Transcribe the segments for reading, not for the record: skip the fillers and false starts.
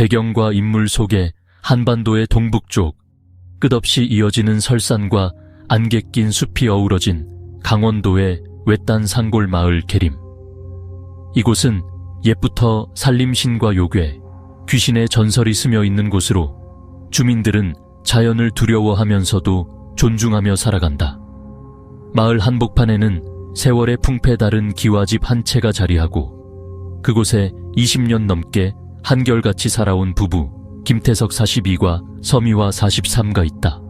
배경과 인물 속에 한반도의 동북쪽, 끝없이 이어지는 설산과 안개 낀 숲이 어우러진 강원도의 외딴 산골 마을 계림. 이곳은 옛부터 산림신과 요괴, 귀신의 전설이 스며 있는 곳으로 주민들은 자연을 두려워하면서도 존중하며 살아간다. 마을 한복판에는 세월의 풍패 다른 기와집 한 채가 자리하고 그곳에 20년 넘게 한결같이 살아온 부부 김태석 42과 서미화 43가 있다.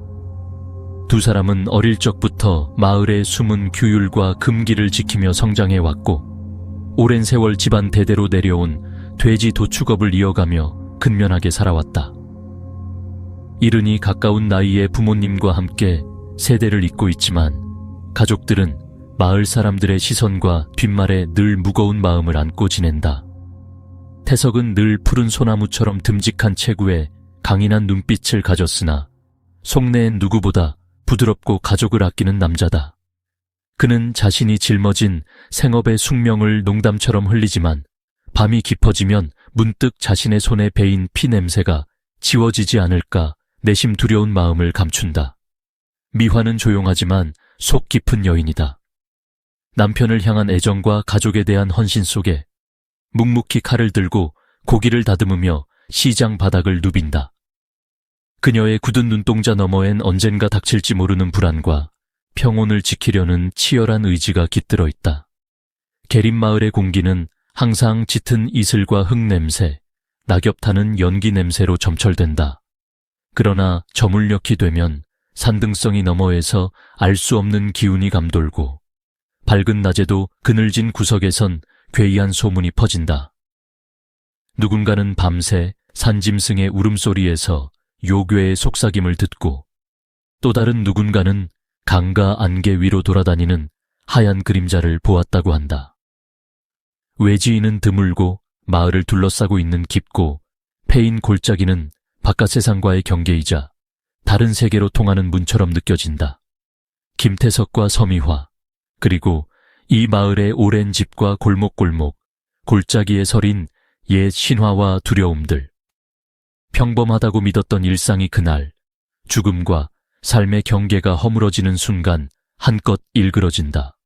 두 사람은 어릴 적부터 마을의 숨은 규율과 금기를 지키며 성장해왔고 오랜 세월 집안 대대로 내려온 돼지 도축업을 이어가며 근면하게 살아왔다. 이른이 가까운 나이에 부모님과 함께 세대를 잇고 있지만 가족들은 마을 사람들의 시선과 뒷말에 늘 무거운 마음을 안고 지낸다. 태석은 늘 푸른 소나무처럼 듬직한 체구에 강인한 눈빛을 가졌으나 속내엔 누구보다 부드럽고 가족을 아끼는 남자다. 그는 자신이 짊어진 생업의 숙명을 농담처럼 흘리지만 밤이 깊어지면 문득 자신의 손에 배인 피 냄새가 지워지지 않을까 내심 두려운 마음을 감춘다. 미화는 조용하지만 속 깊은 여인이다. 남편을 향한 애정과 가족에 대한 헌신 속에 묵묵히 칼을 들고 고기를 다듬으며 시장 바닥을 누빈다. 그녀의 굳은 눈동자 너머엔 언젠가 닥칠지 모르는 불안과 평온을 지키려는 치열한 의지가 깃들어 있다. 계림마을의 공기는 항상 짙은 이슬과 흙냄새, 낙엽 타는 연기 냄새로 점철된다. 그러나 저물녘이 되면 산등성이 너머에서 알 수 없는 기운이 감돌고 밝은 낮에도 그늘진 구석에선 괴이한 소문이 퍼진다. 누군가는 밤새 산짐승의 울음소리에서 요괴의 속삭임을 듣고 또 다른 누군가는 강과 안개 위로 돌아다니는 하얀 그림자를 보았다고 한다. 외지인은 드물고 마을을 둘러싸고 있는 깊고 패인 골짜기는 바깥 세상과의 경계이자 다른 세계로 통하는 문처럼 느껴진다. 김태석과 서미화, 그리고 이 마을의 오랜 집과 골목골목, 골짜기에 서린 옛 신화와 두려움들. 평범하다고 믿었던 일상이 그날 죽음과 삶의 경계가 허물어지는 순간 한껏 일그러진다.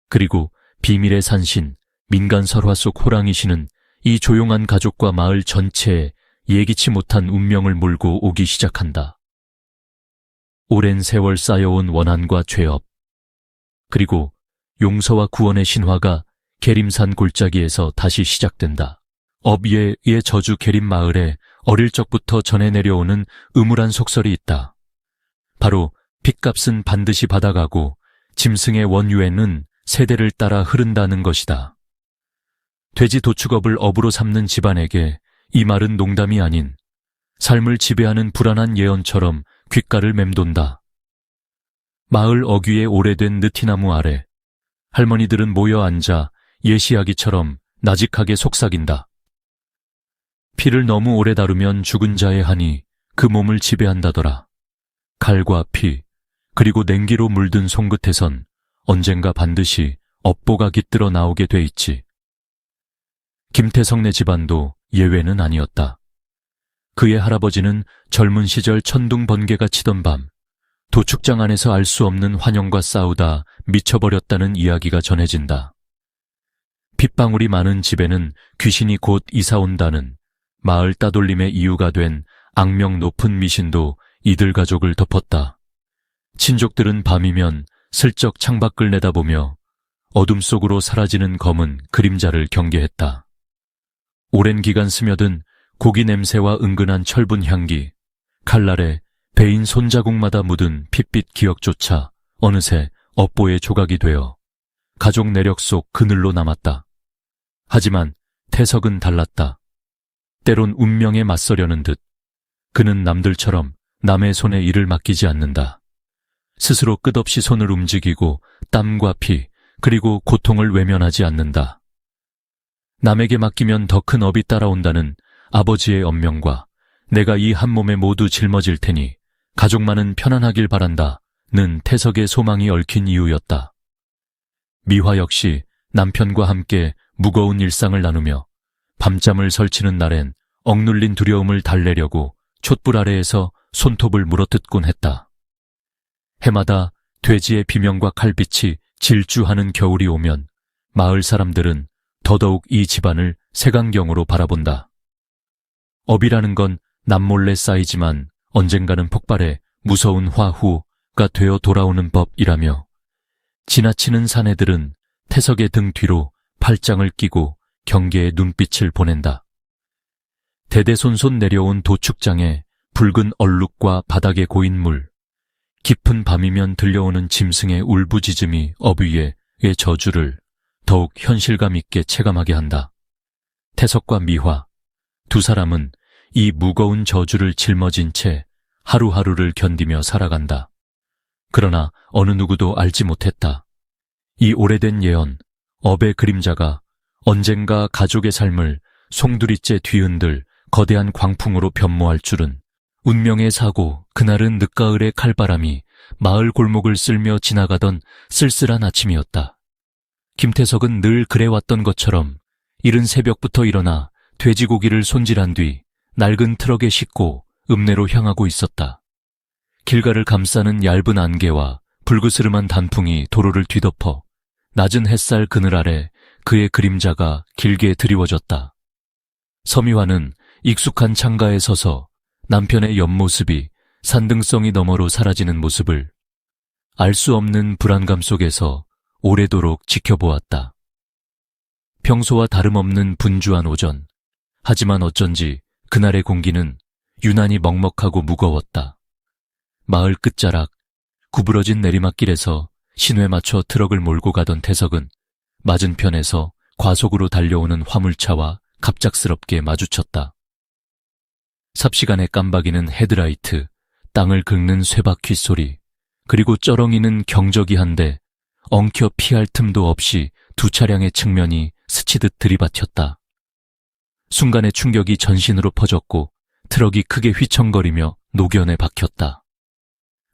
그리고 비밀의 산신, 민간 설화 속 호랑이신은 이 조용한 가족과 마을 전체에 예기치 못한 운명을 몰고 오기 시작한다. 오랜 세월 쌓여온 원한과 죄업, 그리고 용서와 구원의 신화가 계림산 골짜기에서 다시 시작된다. 업예의 저주 계림마을에 어릴 적부터 전해 내려오는 음울한 속설이 있다. 바로 핏값은 반드시 받아가고 짐승의 원유에는 세대를 따라 흐른다는 것이다. 돼지 도축업을 업으로 삼는 집안에게 이 말은 농담이 아닌 삶을 지배하는 불안한 예언처럼 귓가를 맴돈다. 마을 어귀의 오래된 느티나무 아래 할머니들은 모여 앉아 예시하기처럼 나직하게 속삭인다. 피를 너무 오래 다루면 죽은 자의 한이 그 몸을 지배한다더라. 칼과 피, 그리고 냉기로 물든 손끝에선 언젠가 반드시 업보가 깃들어 나오게 돼 있지. 김태석네 집안도 예외는 아니었다. 그의 할아버지는 젊은 시절 천둥 번개가 치던 밤 도축장 안에서 알 수 없는 환영과 싸우다 미쳐버렸다는 이야기가 전해진다. 핏방울이 많은 집에는 귀신이 곧 이사온다는 마을 따돌림의 이유가 된 악명 높은 미신도 이들 가족을 덮었다. 친족들은 밤이면 슬쩍 창밖을 내다보며 어둠 속으로 사라지는 검은 그림자를 경계했다. 오랜 기간 스며든 고기 냄새와 은근한 철분 향기, 칼날에 배인 손자국마다 묻은 핏빛 기억조차 어느새 업보의 조각이 되어 가족 내력 속 그늘로 남았다. 하지만 태석은 달랐다. 때론 운명에 맞서려는 듯 그는 남들처럼 남의 손에 일을 맡기지 않는다. 스스로 끝없이 손을 움직이고 땀과 피, 그리고 고통을 외면하지 않는다. 남에게 맡기면 더 큰 업이 따라온다는 아버지의 엄명과 내가 이 한 몸에 모두 짊어질 테니 가족만은 편안하길 바란다는 태석의 소망이 얽힌 이유였다. 미화 역시 남편과 함께 무거운 일상을 나누며 밤잠을 설치는 날엔 억눌린 두려움을 달래려고 촛불 아래에서 손톱을 물어뜯곤 했다. 해마다 돼지의 비명과 칼빛이 질주하는 겨울이 오면 마을 사람들은 더더욱 이 집안을 색안경으로 바라본다. 업이라는 건 남몰래 쌓이지만 언젠가는 폭발해 무서운 화후가 되어 돌아오는 법이라며 지나치는 사내들은 태석의 등 뒤로 팔짱을 끼고 경계의 눈빛을 보낸다. 대대손손 내려온 도축장에 붉은 얼룩과 바닥에 고인 물, 깊은 밤이면 들려오는 짐승의 울부짖음이 어귀의 저주를 더욱 현실감 있게 체감하게 한다. 태석과 미화, 두 사람은 이 무거운 저주를 짊어진 채 하루하루를 견디며 살아간다. 그러나 어느 누구도 알지 못했다. 이 오래된 예언, 업의 그림자가 언젠가 가족의 삶을 송두리째 뒤흔들 거대한 광풍으로 변모할 줄은. 운명의 사고, 그날은 늦가을의 칼바람이 마을 골목을 쓸며 지나가던 쓸쓸한 아침이었다. 김태석은 늘 그래왔던 것처럼 이른 새벽부터 일어나 돼지고기를 손질한 뒤 낡은 트럭에 싣고 읍내로 향하고 있었다. 길가를 감싸는 얇은 안개와 불그스름한 단풍이 도로를 뒤덮어 낮은 햇살 그늘 아래 그의 그림자가 길게 드리워졌다. 서미화는 익숙한 창가에 서서 남편의 옆모습이 산등성이 너머로 사라지는 모습을 알 수 없는 불안감 속에서 오래도록 지켜보았다. 평소와 다름없는 분주한 오전. 하지만 어쩐지 그날의 공기는 유난히 먹먹하고 무거웠다. 마을 끝자락, 구부러진 내리막길에서 신호에 맞춰 트럭을 몰고 가던 태석은 맞은편에서 과속으로 달려오는 화물차와 갑작스럽게 마주쳤다. 삽시간에 깜박이는 헤드라이트, 땅을 긁는 쇠바퀴 소리, 그리고 쩌렁이는 경적이 한데 엉켜 피할 틈도 없이 두 차량의 측면이 스치듯 들이받혔다. 순간의 충격이 전신으로 퍼졌고 트럭이 크게 휘청거리며 노견에 박혔다.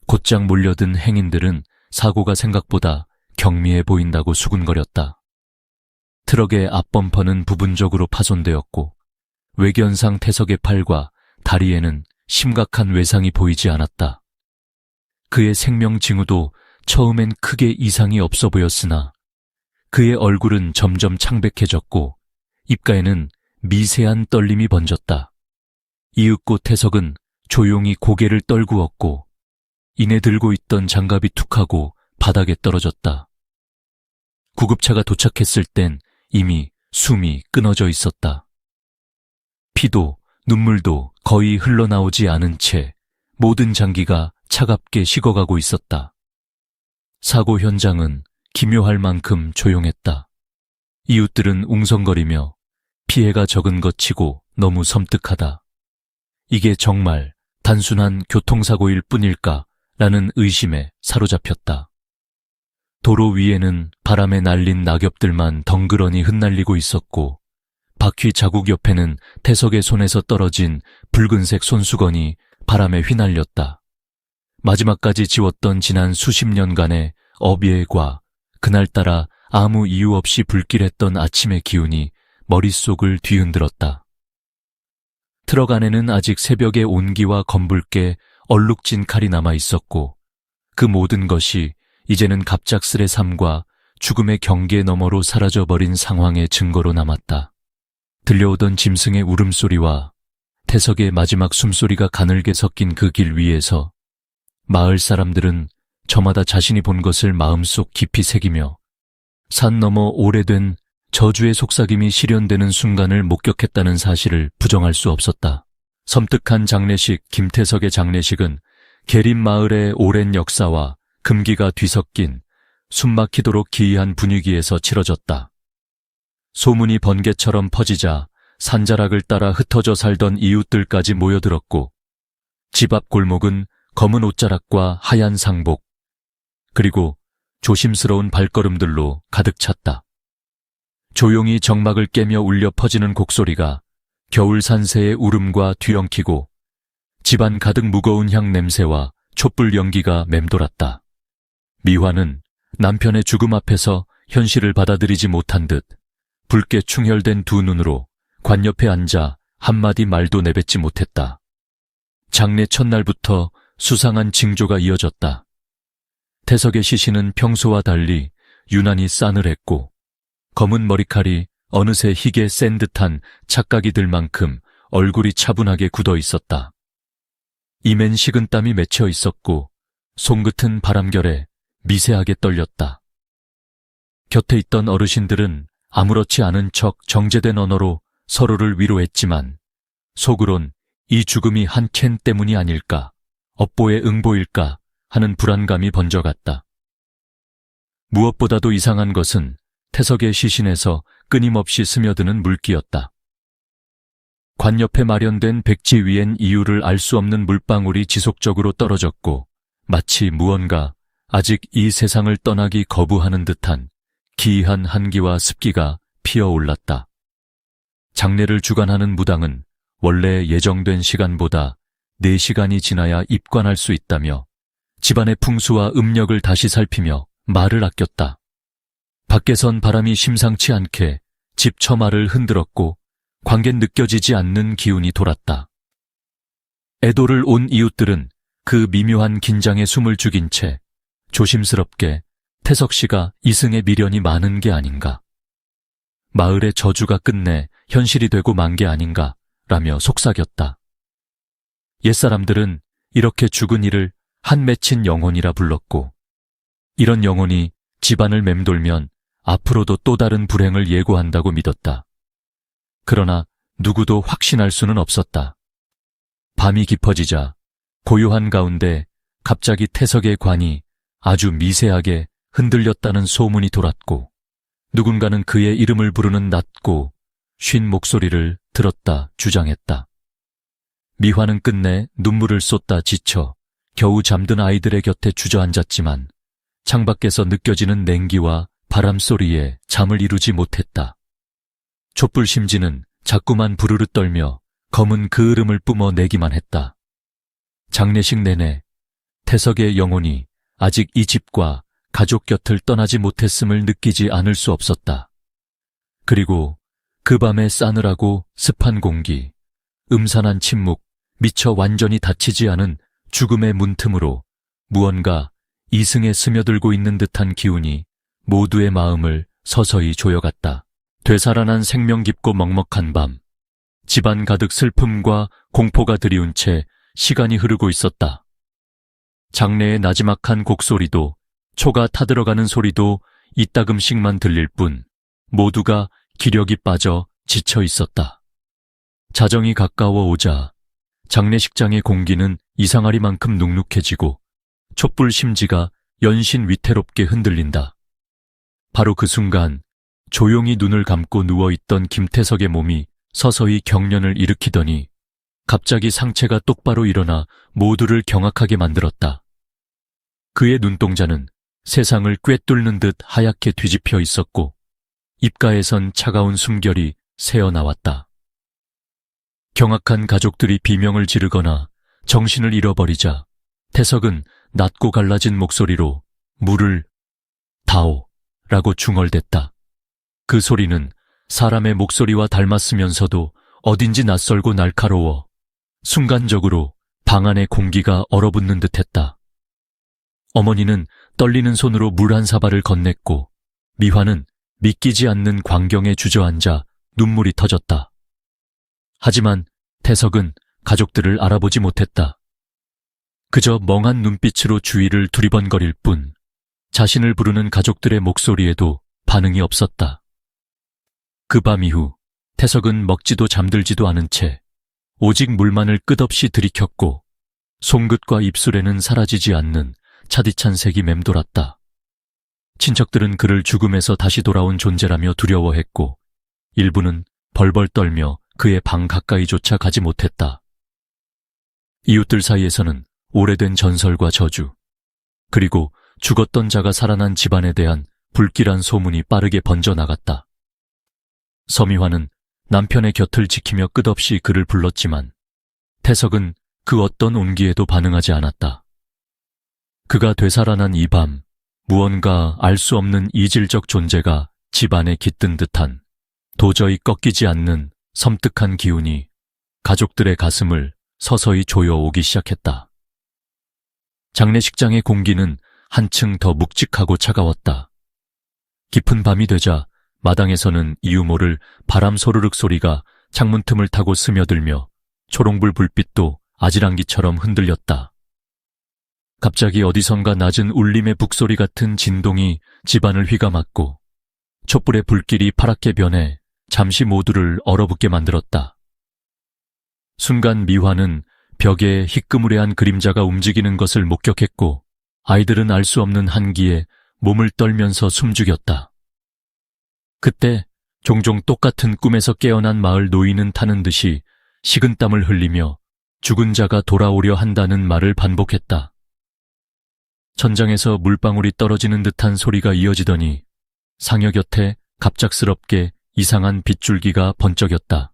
곧장 몰려든 행인들은 사고가 생각보다 경미해 보인다고 수군거렸다. 트럭의 앞범퍼는 부분적으로 파손되었고 외견상 태석의 팔과 다리에는 심각한 외상이 보이지 않았다. 그의 생명 징후도 처음엔 크게 이상이 없어 보였으나 그의 얼굴은 점점 창백해졌고 입가에는 미세한 떨림이 번졌다. 이윽고 태석은 조용히 고개를 떨구었고 이내 들고 있던 장갑이 툭하고 바닥에 떨어졌다. 구급차가 도착했을 땐 이미 숨이 끊어져 있었다. 피도 눈물도 거의 흘러나오지 않은 채 모든 장기가 차갑게 식어가고 있었다. 사고 현장은 기묘할 만큼 조용했다. 이웃들은 웅성거리며 피해가 적은 것 치고 너무 섬뜩하다. 이게 정말 단순한 교통사고일 뿐일까라는 의심에 사로잡혔다. 도로 위에는 바람에 날린 낙엽들만 덩그러니 흩날리고 있었고 바퀴 자국 옆에는 태석의 손에서 떨어진 붉은색 손수건이 바람에 휘날렸다. 마지막까지 지웠던 지난 수십 년간의 업예과 그날따라 아무 이유 없이 불길했던 아침의 기운이 머릿속을 뒤흔들었다. 트럭 안에는 아직 새벽의 온기와 검붉게 얼룩진 칼이 남아 있었고 그 모든 것이 이제는 갑작스레 삶과 죽음의 경계 너머로 사라져버린 상황의 증거로 남았다. 들려오던 짐승의 울음소리와 태석의 마지막 숨소리가 가늘게 섞인 그 길 위에서 마을 사람들은 저마다 자신이 본 것을 마음속 깊이 새기며 산 너머 오래된 저주의 속삭임이 실현되는 순간을 목격했다는 사실을 부정할 수 없었다. 섬뜩한 장례식, 김태석의 장례식은 계림 마을의 오랜 역사와 금기가 뒤섞인 숨막히도록 기이한 분위기에서 치러졌다. 소문이 번개처럼 퍼지자 산자락을 따라 흩어져 살던 이웃들까지 모여들었고 집 앞 골목은 검은 옷자락과 하얀 상복 그리고 조심스러운 발걸음들로 가득 찼다. 조용히 정막을 깨며 울려 퍼지는 곡소리가 겨울 산새의 울음과 뒤엉키고 집안 가득 무거운 향 냄새와 촛불 연기가 맴돌았다. 미화는 남편의 죽음 앞에서 현실을 받아들이지 못한 듯 붉게 충혈된 두 눈으로 관 옆에 앉아 한마디 말도 내뱉지 못했다. 장례 첫날부터 수상한 징조가 이어졌다. 태석의 시신은 평소와 달리 유난히 싸늘했고 검은 머리칼이 어느새 희게 센 듯한 착각이 들 만큼 얼굴이 차분하게 굳어 있었다. 이맨 식은땀이 맺혀 있었고 손끝은 바람결에 미세하게 떨렸다. 곁에 있던 어르신들은 아무렇지 않은 척 정제된 언어로 서로를 위로했지만 속으론 이 죽음이 한 캔 때문이 아닐까, 업보의 응보일까 하는 불안감이 번져갔다. 무엇보다도 이상한 것은 태석의 시신에서 끊임없이 스며드는 물기였다. 관 옆에 마련된 백지 위엔 이유를 알 수 없는 물방울이 지속적으로 떨어졌고 마치 무언가 아직 이 세상을 떠나기 거부하는 듯한 기이한 한기와 습기가 피어올랐다. 장례를 주관하는 무당은 원래 예정된 시간보다 4시간이 지나야 입관할 수 있다며 집안의 풍수와 음력을 다시 살피며 말을 아꼈다. 밖에선 바람이 심상치 않게 집 처마를 흔들었고 관겐 느껴지지 않는 기운이 돌았다. 애도를 온 이웃들은 그 미묘한 긴장에 숨을 죽인 채 조심스럽게 태석 씨가 이승의 미련이 많은 게 아닌가, 마을의 저주가 끝내 현실이 되고 만 게 아닌가 라며 속삭였다. 옛사람들은 이렇게 죽은 이를 한 맺힌 영혼이라 불렀고 이런 영혼이 집안을 맴돌면 앞으로도 또 다른 불행을 예고한다고 믿었다. 그러나 누구도 확신할 수는 없었다. 밤이 깊어지자 고요한 가운데 갑자기 태석의 관이 아주 미세하게 흔들렸다는 소문이 돌았고 누군가는 그의 이름을 부르는 낮고 쉰 목소리를 들었다 주장했다. 미화는 끝내 눈물을 쏟다 지쳐 겨우 잠든 아이들의 곁에 주저앉았지만 창밖에서 느껴지는 냉기와 바람소리에 잠을 이루지 못했다. 촛불 심지는 자꾸만 부르르 떨며 검은 그을음을 뿜어내기만 했다. 장례식 내내 태석의 영혼이 아직 이 집과 가족 곁을 떠나지 못했음을 느끼지 않을 수 없었다. 그리고 그 밤의 싸늘하고 습한 공기, 음산한 침묵, 미처 완전히 닫히지 않은 죽음의 문틈으로 무언가 이승에 스며들고 있는 듯한 기운이 모두의 마음을 서서히 조여갔다. 되살아난 생명 깊고 먹먹한 밤, 집안 가득 슬픔과 공포가 드리운 채 시간이 흐르고 있었다. 장례의 나지막한 곡소리도 초가 타들어가는 소리도 이따금씩만 들릴 뿐 모두가 기력이 빠져 지쳐 있었다. 자정이 가까워 오자 장례식장의 공기는 이상하리만큼 눅눅해지고 촛불 심지가 연신 위태롭게 흔들린다. 바로 그 순간 조용히 눈을 감고 누워있던 김태석의 몸이 서서히 경련을 일으키더니 갑자기 상체가 똑바로 일어나 모두를 경악하게 만들었다. 그의 눈동자는 세상을 꿰뚫는 듯 하얗게 뒤집혀 있었고 입가에선 차가운 숨결이 새어나왔다. 경악한 가족들이 비명을 지르거나 정신을 잃어버리자 태석은 낮고 갈라진 목소리로 물을 다오라고 중얼댔다. 그 소리는 사람의 목소리와 닮았으면서도 어딘지 낯설고 날카로워 순간적으로 방 안의 공기가 얼어붙는 듯했다. 어머니는 떨리는 손으로 물 한 사발을 건넸고 미화는 믿기지 않는 광경에 주저앉아 눈물이 터졌다. 하지만 태석은 가족들을 알아보지 못했다. 그저 멍한 눈빛으로 주위를 두리번거릴 뿐 자신을 부르는 가족들의 목소리에도 반응이 없었다. 그 밤 이후 태석은 먹지도 잠들지도 않은 채 오직 물만을 끝없이 들이켰고 손끝과 입술에는 사라지지 않는 차디찬 색이 맴돌았다. 친척들은 그를 죽음에서 다시 돌아온 존재라며 두려워했고 일부는 벌벌 떨며 그의 방 가까이조차 가지 못했다. 이웃들 사이에서는 오래된 전설과 저주, 그리고 죽었던 자가 살아난 집안에 대한 불길한 소문이 빠르게 번져나갔다. 서미화는 남편의 곁을 지키며 끝없이 그를 불렀지만 태석은 그 어떤 온기에도 반응하지 않았다. 그가 되살아난 이 밤, 무언가 알 수 없는 이질적 존재가 집안에 깃든 듯한 도저히 꺾이지 않는 섬뜩한 기운이 가족들의 가슴을 서서히 조여오기 시작했다. 장례식장의 공기는 한층 더 묵직하고 차가웠다. 깊은 밤이 되자 마당에서는 이유 모를 바람 소르륵 소리가 창문 틈을 타고 스며들며 초롱불 불빛도 아지랑기처럼 흔들렸다. 갑자기 어디선가 낮은 울림의 북소리 같은 진동이 집안을 휘감았고 촛불의 불길이 파랗게 변해 잠시 모두를 얼어붙게 만들었다. 순간 미화는 벽에 희끄무레한 그림자가 움직이는 것을 목격했고 아이들은 알 수 없는 한기에 몸을 떨면서 숨죽였다. 그때 종종 똑같은 꿈에서 깨어난 마을 노인은 타는 듯이 식은땀을 흘리며 죽은 자가 돌아오려 한다는 말을 반복했다. 천장에서 물방울이 떨어지는 듯한 소리가 이어지더니 상여 곁에 갑작스럽게 이상한 빗줄기가 번쩍였다.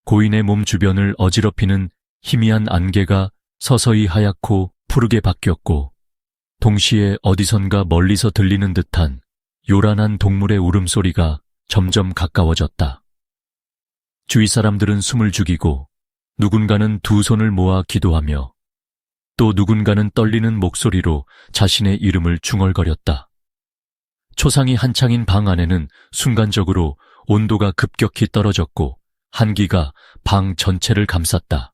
고인의 몸 주변을 어지럽히는 희미한 안개가 서서히 하얗고 푸르게 바뀌었고 동시에 어디선가 멀리서 들리는 듯한 요란한 동물의 울음소리가 점점 가까워졌다. 주위 사람들은 숨을 죽이고 누군가는 두 손을 모아 기도하며 또 누군가는 떨리는 목소리로 자신의 이름을 중얼거렸다. 초상이 한창인 방 안에는 순간적으로 온도가 급격히 떨어졌고 한기가 방 전체를 감쌌다.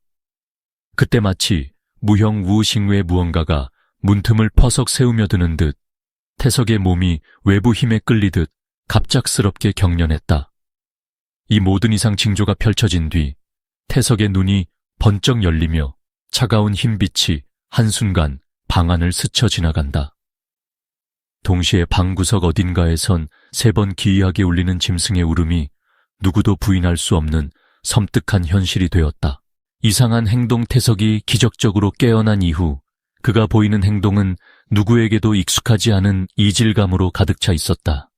그때 마치 무형 무의식외 무언가가 문틈을 퍼석 세우며 드는 듯 태석의 몸이 외부 힘에 끌리듯 갑작스럽게 경련했다. 이 모든 이상 징조가 펼쳐진 뒤 태석의 눈이 번쩍 열리며 차가운 흰빛이 한순간 방 안을 스쳐 지나간다. 동시에 방구석 어딘가에선 3번 기이하게 울리는 짐승의 울음이 누구도 부인할 수 없는 섬뜩한 현실이 되었다. 이상한 행동 태석이 기적적으로 깨어난 이후 그가 보이는 행동은 누구에게도 익숙하지 않은 이질감으로 가득 차 있었다.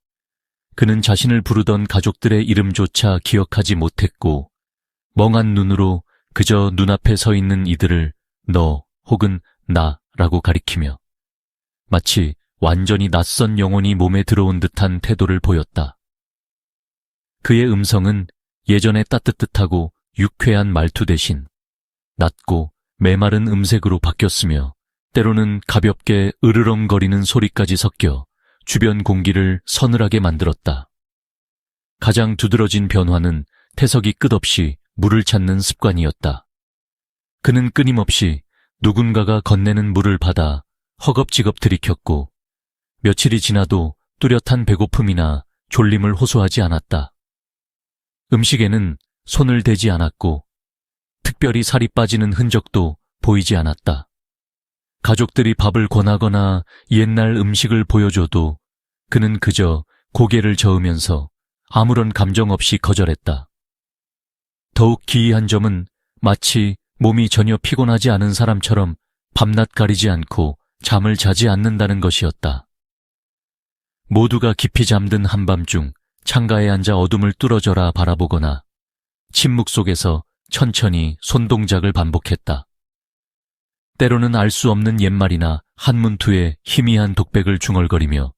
그는 자신을 부르던 가족들의 이름조차 기억하지 못했고 멍한 눈으로 그저 눈앞에 서 있는 이들을 너 혹은 나라고 가리키며 마치 완전히 낯선 영혼이 몸에 들어온 듯한 태도를 보였다. 그의 음성은 예전의 따뜻하고 유쾌한 말투 대신 낮고 메마른 음색으로 바뀌었으며 때로는 가볍게 으르렁거리는 소리까지 섞여 주변 공기를 서늘하게 만들었다. 가장 두드러진 변화는 태석이 끝없이 물을 찾는 습관이었다. 그는 끊임없이 누군가가 건네는 물을 받아 허겁지겁 들이켰고 며칠이 지나도 뚜렷한 배고픔이나 졸림을 호소하지 않았다. 음식에는 손을 대지 않았고 특별히 살이 빠지는 흔적도 보이지 않았다. 가족들이 밥을 권하거나 옛날 음식을 보여줘도 그는 그저 고개를 저으면서 아무런 감정 없이 거절했다. 더욱 기이한 점은 마치 몸이 전혀 피곤하지 않은 사람처럼 밤낮 가리지 않고 잠을 자지 않는다는 것이었다. 모두가 깊이 잠든 한밤중 창가에 앉아 어둠을 뚫어져라 바라보거나 침묵 속에서 천천히 손동작을 반복했다. 때로는 알 수 없는 옛말이나 한문투에 희미한 독백을 중얼거리며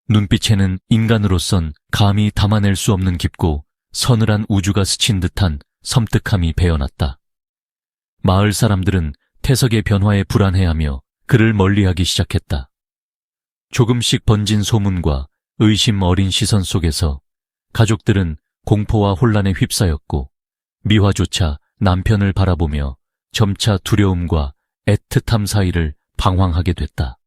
눈빛에는 인간으로선 감히 담아낼 수 없는 깊고 서늘한 우주가 스친 듯한 섬뜩함이 배어났다. 마을 사람들은 태석의 변화에 불안해하며 그를 멀리하기 시작했다. 조금씩 번진 소문과 의심 어린 시선 속에서 가족들은 공포와 혼란에 휩싸였고 미화조차 남편을 바라보며 점차 두려움과 애틋함 사이를 방황하게 됐다.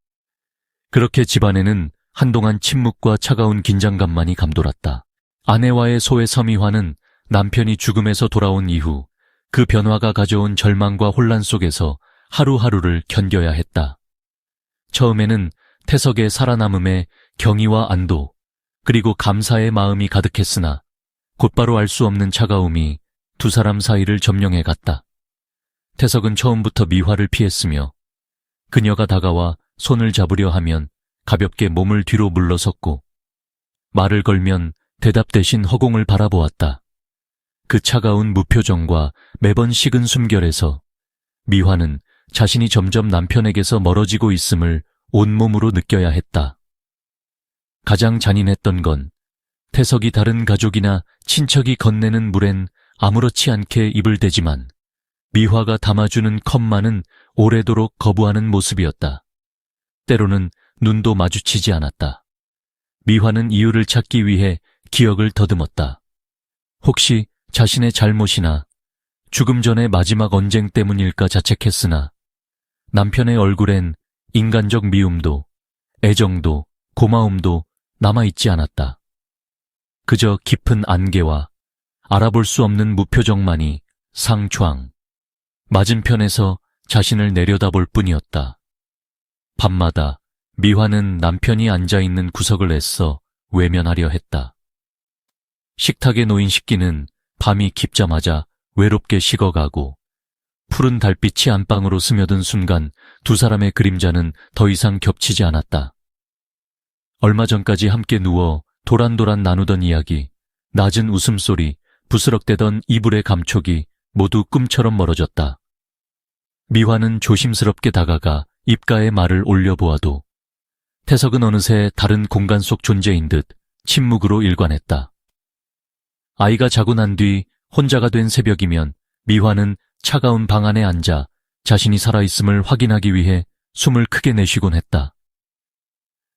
그렇게 집안에는 한동안 침묵과 차가운 긴장감만이 감돌았다. 아내와의 소외 서미화는 남편이 죽음에서 돌아온 이후 그 변화가 가져온 절망과 혼란 속에서 하루하루를 견뎌야 했다. 처음에는 태석의 살아남음에 경의와 안도 그리고 감사의 마음이 가득했으나 곧바로 알 수 없는 차가움이 두 사람 사이를 점령해 갔다. 태석은 처음부터 미화를 피했으며 그녀가 다가와 손을 잡으려 하면 가볍게 몸을 뒤로 물러섰고 말을 걸면 대답 대신 허공을 바라보았다. 그 차가운 무표정과 매번 식은 숨결에서 미화는 자신이 점점 남편에게서 멀어지고 있음을 온몸으로 느껴야 했다. 가장 잔인했던 건 태석이 다른 가족이나 친척이 건네는 물엔 아무렇지 않게 입을 대지만 미화가 담아주는 컵만은 오래도록 거부하는 모습이었다. 때로는 눈도 마주치지 않았다. 미화는 이유를 찾기 위해 기억을 더듬었다. 혹시 자신의 잘못이나 죽음 전의 마지막 언쟁 때문일까 자책했으나 남편의 얼굴엔 인간적 미움도 애정도 고마움도 남아있지 않았다. 그저 깊은 안개와 알아볼 수 없는 무표정만이 상좌 맞은편에서 자신을 내려다볼 뿐이었다. 밤마다 미화는 남편이 앉아있는 구석을 애써 외면하려 했다. 식탁에 놓인 식기는 밤이 깊자마자 외롭게 식어가고 푸른 달빛이 안방으로 스며든 순간 두 사람의 그림자는 더 이상 겹치지 않았다. 얼마 전까지 함께 누워 도란도란 나누던 이야기, 낮은 웃음소리, 부스럭대던 이불의 감촉이 모두 꿈처럼 멀어졌다. 미화는 조심스럽게 다가가 입가에 말을 올려보아도 태석은 어느새 다른 공간 속 존재인 듯 침묵으로 일관했다. 아이가 자고 난 뒤 혼자가 된 새벽이면 미화는 차가운 방 안에 앉아 자신이 살아있음을 확인하기 위해 숨을 크게 내쉬곤 했다.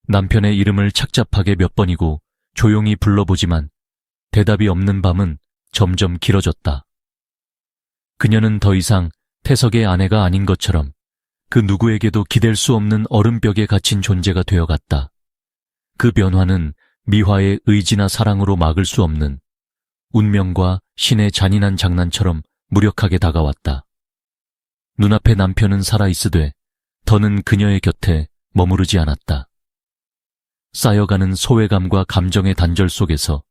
남편의 이름을 착잡하게 몇 번이고 조용히 불러보지만 대답이 없는 밤은 점점 길어졌다. 그녀는 더 이상 태석의 아내가 아닌 것처럼 그 누구에게도 기댈 수 없는 얼음벽에 갇힌 존재가 되어갔다. 그 변화는 미화의 의지나 사랑으로 막을 수 없는 운명과 신의 잔인한 장난처럼 무력하게 다가왔다. 눈앞에 남편은 살아있으되 더는 그녀의 곁에 머무르지 않았다. 쌓여가는 소외감과 감정의 단절 속에서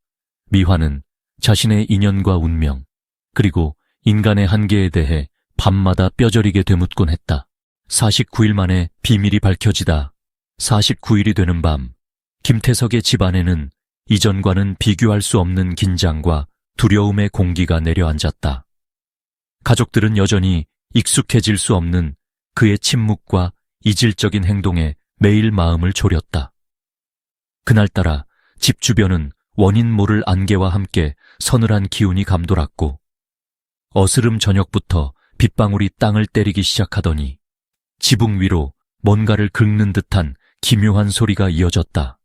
미화는 자신의 인연과 운명, 그리고 인간의 한계에 대해 밤마다 뼈저리게 되묻곤 했다. 49일 만에 비밀이 밝혀지다 49일이 되는 밤, 김태석의 집 안에는 이전과는 비교할 수 없는 긴장과 두려움의 공기가 내려앉았다. 가족들은 여전히 익숙해질 수 없는 그의 침묵과 이질적인 행동에 매일 마음을 졸였다. 그날따라 집 주변은 원인 모를 안개와 함께 서늘한 기운이 감돌았고 어스름 저녁부터 빗방울이 땅을 때리기 시작하더니 지붕 위로 뭔가를 긁는 듯한 기묘한 소리가 이어졌다.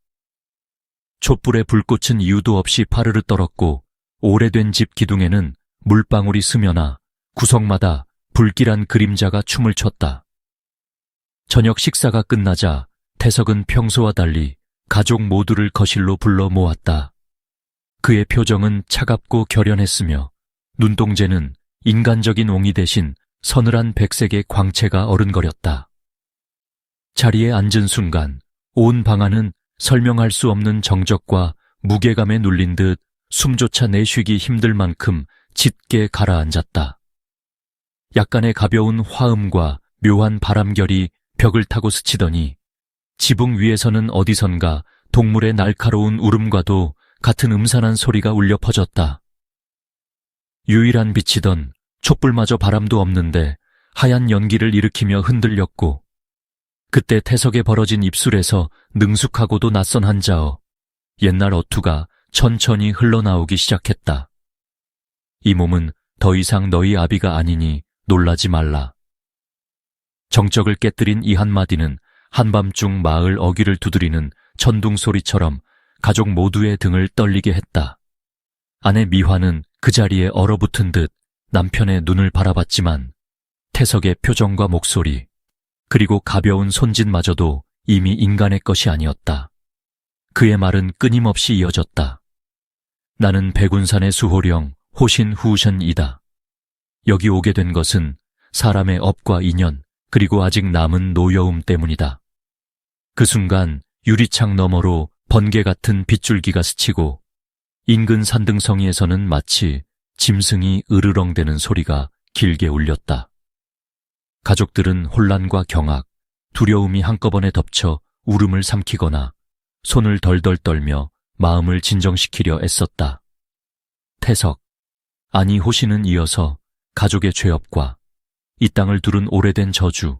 촛불에 불꽃은 이유도 없이 파르르 떨었고 오래된 집 기둥에는 물방울이 스며나 구석마다 불길한 그림자가 춤을 췄다. 저녁 식사가 끝나자 태석은 평소와 달리 가족 모두를 거실로 불러 모았다. 그의 표정은 차갑고 결연했으며 눈동자는 인간적인 옹이 대신 서늘한 백색의 광채가 어른거렸다. 자리에 앉은 순간 온 방 안은 설명할 수 없는 정적과 무게감에 눌린 듯 숨조차 내쉬기 힘들 만큼 짙게 가라앉았다. 약간의 가벼운 화음과 묘한 바람결이 벽을 타고 스치더니 지붕 위에서는 어디선가 동물의 날카로운 울음과도 같은 음산한 소리가 울려 퍼졌다. 유일한 빛이던 촛불마저 바람도 없는데 하얀 연기를 일으키며 흔들렸고 그때 태석에 벌어진 입술에서 능숙하고도 낯선 한자어 옛날 어투가 천천히 흘러나오기 시작했다. 이 몸은 더 이상 너희 아비가 아니니 놀라지 말라. 정적을 깨뜨린 이 한마디는 한밤중 마을 어귀를 두드리는 천둥소리처럼 가족 모두의 등을 떨리게 했다. 아내 미화는 그 자리에 얼어붙은 듯 남편의 눈을 바라봤지만 태석의 표정과 목소리, 그리고 가벼운 손짓마저도 이미 인간의 것이 아니었다. 그의 말은 끊임없이 이어졌다. 나는 백운산의 수호령 호신후션이다. 여기 오게 된 것은 사람의 업과 인연, 그리고 아직 남은 노여움 때문이다. 그 순간 유리창 너머로 번개 같은 빗줄기가 스치고 인근 산등성이에서는 마치 짐승이 으르렁대는 소리가 길게 울렸다. 가족들은 혼란과 경악, 두려움이 한꺼번에 덮쳐 울음을 삼키거나 손을 덜덜 떨며 마음을 진정시키려 애썼다. 태석, 아니 호신은 이어서 가족의 죄업과 이 땅을 두른 오래된 저주,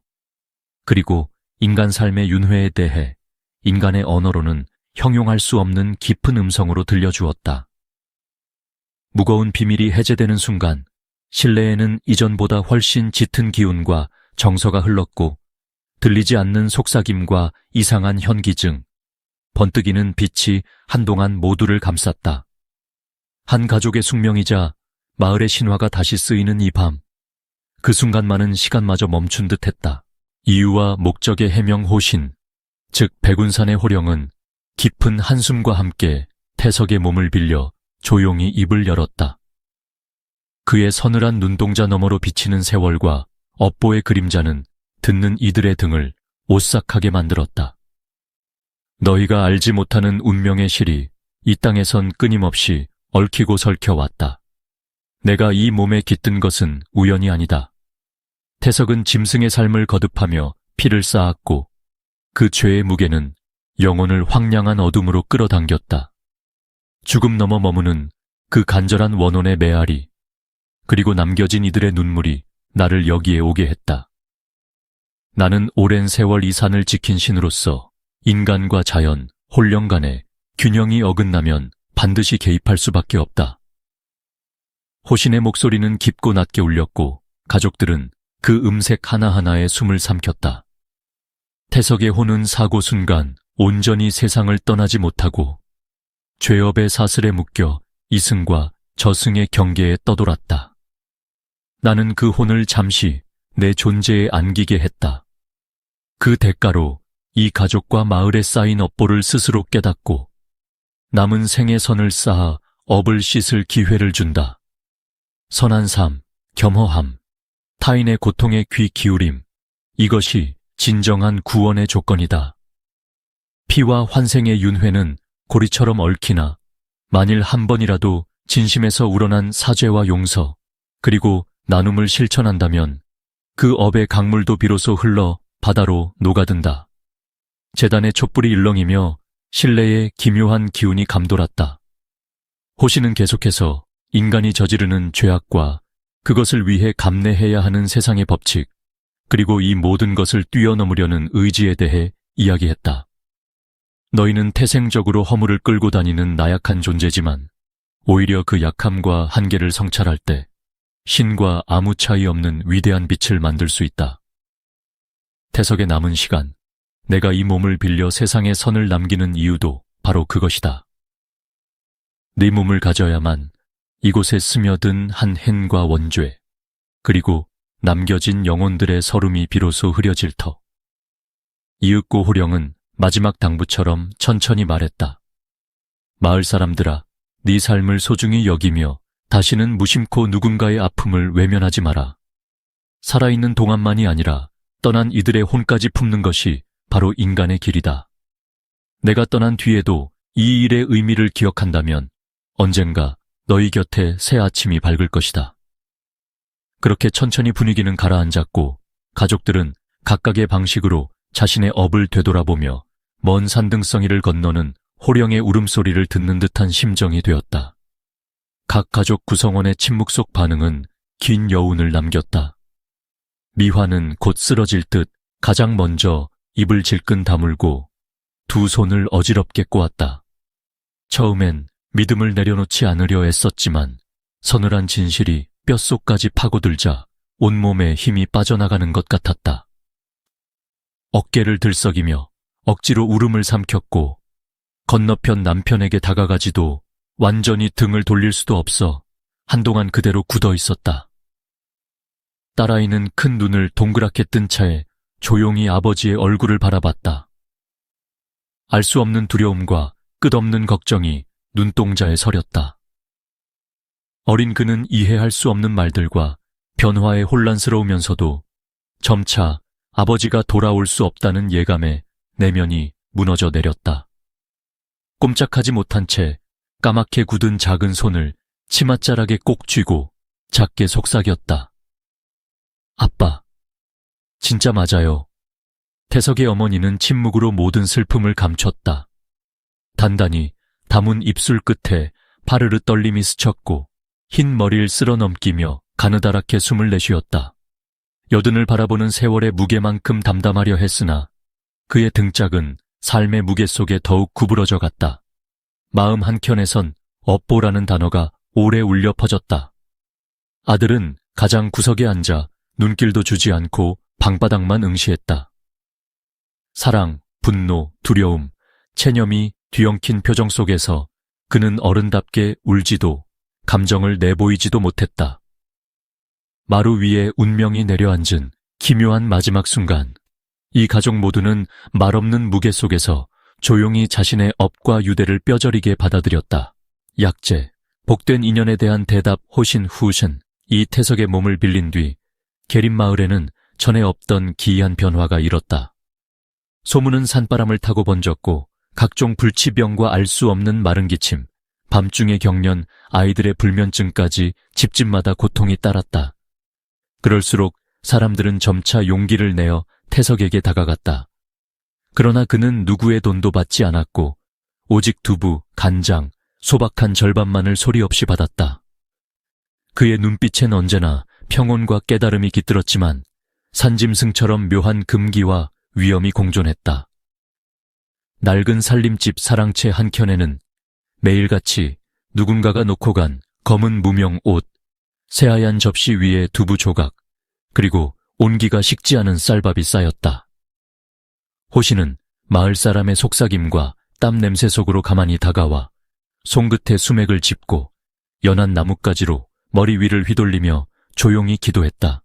그리고 인간 삶의 윤회에 대해 인간의 언어로는 형용할 수 없는 깊은 음성으로 들려주었다. 무거운 비밀이 해제되는 순간 실내에는 이전보다 훨씬 짙은 기운과 정서가 흘렀고 들리지 않는 속삭임과 이상한 현기증, 번뜩이는 빛이 한동안 모두를 감쌌다. 한 가족의 숙명이자 마을의 신화가 다시 쓰이는 이 밤, 그 순간만은 시간마저 멈춘 듯했다. 이유와 목적의 해명 호신, 즉 백운산의 호령은 깊은 한숨과 함께 태석의 몸을 빌려 조용히 입을 열었다. 그의 서늘한 눈동자 너머로 비치는 세월과 업보의 그림자는 듣는 이들의 등을 오싹하게 만들었다. 너희가 알지 못하는 운명의 실이 이 땅에선 끊임없이 얽히고 설켜왔다. 내가 이 몸에 깃든 것은 우연이 아니다. 태석은 짐승의 삶을 거듭하며 피를 쌓았고 그 죄의 무게는 영혼을 황량한 어둠으로 끌어당겼다. 죽음 넘어 머무는 그 간절한 원혼의 메아리, 그리고 남겨진 이들의 눈물이 나를 여기에 오게 했다. 나는 오랜 세월 이 산을 지킨 신으로서 인간과 자연, 혼령 간의 균형이 어긋나면 반드시 개입할 수밖에 없다. 호신의 목소리는 깊고 낮게 울렸고 가족들은 그 음색 하나하나에 숨을 삼켰다. 태석의 혼은 사고 순간 온전히 세상을 떠나지 못하고 죄업의 사슬에 묶여 이승과 저승의 경계에 떠돌았다. 나는 그 혼을 잠시 내 존재에 안기게 했다. 그 대가로 이 가족과 마을에 쌓인 업보를 스스로 깨닫고 남은 생의 선을 쌓아 업을 씻을 기회를 준다. 선한 삶, 겸허함, 타인의 고통에 귀 기울임, 이것이 진정한 구원의 조건이다. 피와 환생의 윤회는 고리처럼 얽히나 만일 한 번이라도 진심에서 우러난 사죄와 용서, 그리고 나눔을 실천한다면 그 업의 강물도 비로소 흘러 바다로 녹아든다. 제단의 촛불이 일렁이며 실내에 기묘한 기운이 감돌았다. 호시는 계속해서 인간이 저지르는 죄악과 그것을 위해 감내해야 하는 세상의 법칙, 그리고 이 모든 것을 뛰어넘으려는 의지에 대해 이야기했다. 너희는 태생적으로 허물을 끌고 다니는 나약한 존재지만 오히려 그 약함과 한계를 성찰할 때 신과 아무 차이 없는 위대한 빛을 만들 수 있다. 태석의 남은 시간, 내가 이 몸을 빌려 세상에 선을 남기는 이유도 바로 그것이다. 네 몸을 가져야만 이곳에 스며든 한 hen과 원죄, 그리고 남겨진 영혼들의 서름이 비로소 흐려질 터. 이윽고 호령은 마지막 당부처럼 천천히 말했다. 마을 사람들아, 네 삶을 소중히 여기며 다시는 무심코 누군가의 아픔을 외면하지 마라. 살아있는 동안만이 아니라 떠난 이들의 혼까지 품는 것이 바로 인간의 길이다. 내가 떠난 뒤에도 이 일의 의미를 기억한다면 언젠가 너희 곁에 새 아침이 밝을 것이다. 그렇게 천천히 분위기는 가라앉았고 가족들은 각각의 방식으로 자신의 업을 되돌아보며 먼 산등성이를 건너는 호령의 울음소리를 듣는 듯한 심정이 되었다. 각 가족 구성원의 침묵 속 반응은 긴 여운을 남겼다. 미화는 곧 쓰러질 듯 가장 먼저 입을 질끈 다물고 두 손을 어지럽게 꼬았다. 처음엔 믿음을 내려놓지 않으려 애썼지만 서늘한 진실이 뼛속까지 파고들자 온몸에 힘이 빠져나가는 것 같았다. 어깨를 들썩이며 억지로 울음을 삼켰고 건너편 남편에게 다가가지도 완전히 등을 돌릴 수도 없어 한동안 그대로 굳어 있었다. 딸아이는 큰 눈을 동그랗게 뜬 채 조용히 아버지의 얼굴을 바라봤다. 알 수 없는 두려움과 끝없는 걱정이 눈동자에 서렸다. 어린 그는 이해할 수 없는 말들과 변화에 혼란스러우면서도 점차 아버지가 돌아올 수 없다는 예감에 내면이 무너져 내렸다. 꼼짝하지 못한 채 까맣게 굳은 작은 손을 치맛자락에 꼭 쥐고 작게 속삭였다. 아빠, 진짜 맞아요. 태석의 어머니는 침묵으로 모든 슬픔을 감췄다. 단단히 다문 입술 끝에 파르르 떨림이 스쳤고 흰 머리를 쓸어 넘기며 가느다랗게 숨을 내쉬었다. 여든을 바라보는 세월의 무게만큼 담담하려 했으나 그의 등짝은 삶의 무게 속에 더욱 구부러져 갔다. 마음 한켠에선 업보라는 단어가 오래 울려 퍼졌다. 아들은 가장 구석에 앉아 눈길도 주지 않고 방바닥만 응시했다. 사랑, 분노, 두려움, 체념이 뒤엉킨 표정 속에서 그는 어른답게 울지도 감정을 내보이지도 못했다. 마루 위에 운명이 내려앉은 기묘한 마지막 순간, 이 가족 모두는 말없는 무게 속에서 조용히 자신의 업과 유대를 뼈저리게 받아들였다. 약재, 복된 인연에 대한 대답 호신 후신, 이 태석의 몸을 빌린 뒤 계림마을에는 전에 없던 기이한 변화가 일었다. 소문은 산바람을 타고 번졌고 각종 불치병과 알 수 없는 마른 기침, 밤중의 경련, 아이들의 불면증까지 집집마다 고통이 따랐다. 그럴수록 사람들은 점차 용기를 내어 태석에게 다가갔다. 그러나 그는 누구의 돈도 받지 않았고 오직 두부, 간장, 소박한 절반만을 소리 없이 받았다. 그의 눈빛엔 언제나 평온과 깨달음이 깃들었지만 산짐승처럼 묘한 금기와 위엄이 공존했다. 낡은 살림집 사랑채 한켠에는 매일같이 누군가가 놓고 간 검은 무명 옷, 새하얀 접시 위에 두부 조각, 그리고 온기가 식지 않은 쌀밥이 쌓였다. 호시는 마을 사람의 속삭임과 땀 냄새 속으로 가만히 다가와 손끝에 수맥을 짚고 연한 나뭇가지로 머리 위를 휘돌리며 조용히 기도했다.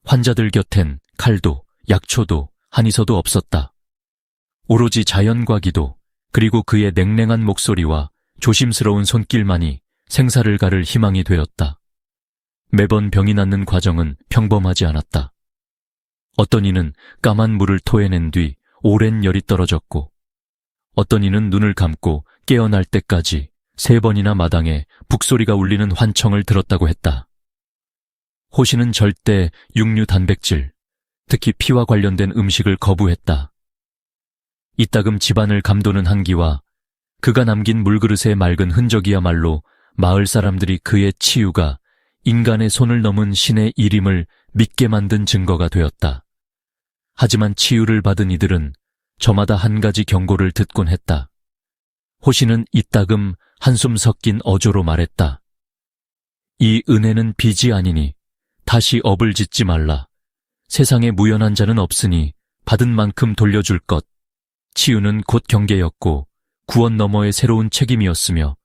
환자들 곁엔 칼도 약초도 한이서도 없었다. 오로지 자연과 기도, 그리고 그의 냉랭한 목소리와 조심스러운 손길만이 생사를 가를 희망이 되었다. 매번 병이 낫는 과정은 평범하지 않았다. 어떤 이는 까만 물을 토해낸 뒤 오랜 열이 떨어졌고, 어떤 이는 눈을 감고 깨어날 때까지 3번이나 마당에 북소리가 울리는 환청을 들었다고 했다. 호시는 절대 육류 단백질, 특히 피와 관련된 음식을 거부했다. 이따금 집안을 감도는 한기와 그가 남긴 물그릇의 맑은 흔적이야말로 마을 사람들이 그의 치유가 인간의 손을 넘은 신의 일임을 믿게 만든 증거가 되었다. 하지만 치유를 받은 이들은 저마다 한 가지 경고를 듣곤 했다. 호시는 이따금 한숨 섞인 어조로 말했다. 이 은혜는 빚이 아니니 다시 업을 짓지 말라. 세상에 무연한 자는 없으니 받은 만큼 돌려줄 것. 치유는 곧 경계였고 구원 너머의 새로운 책임이었으며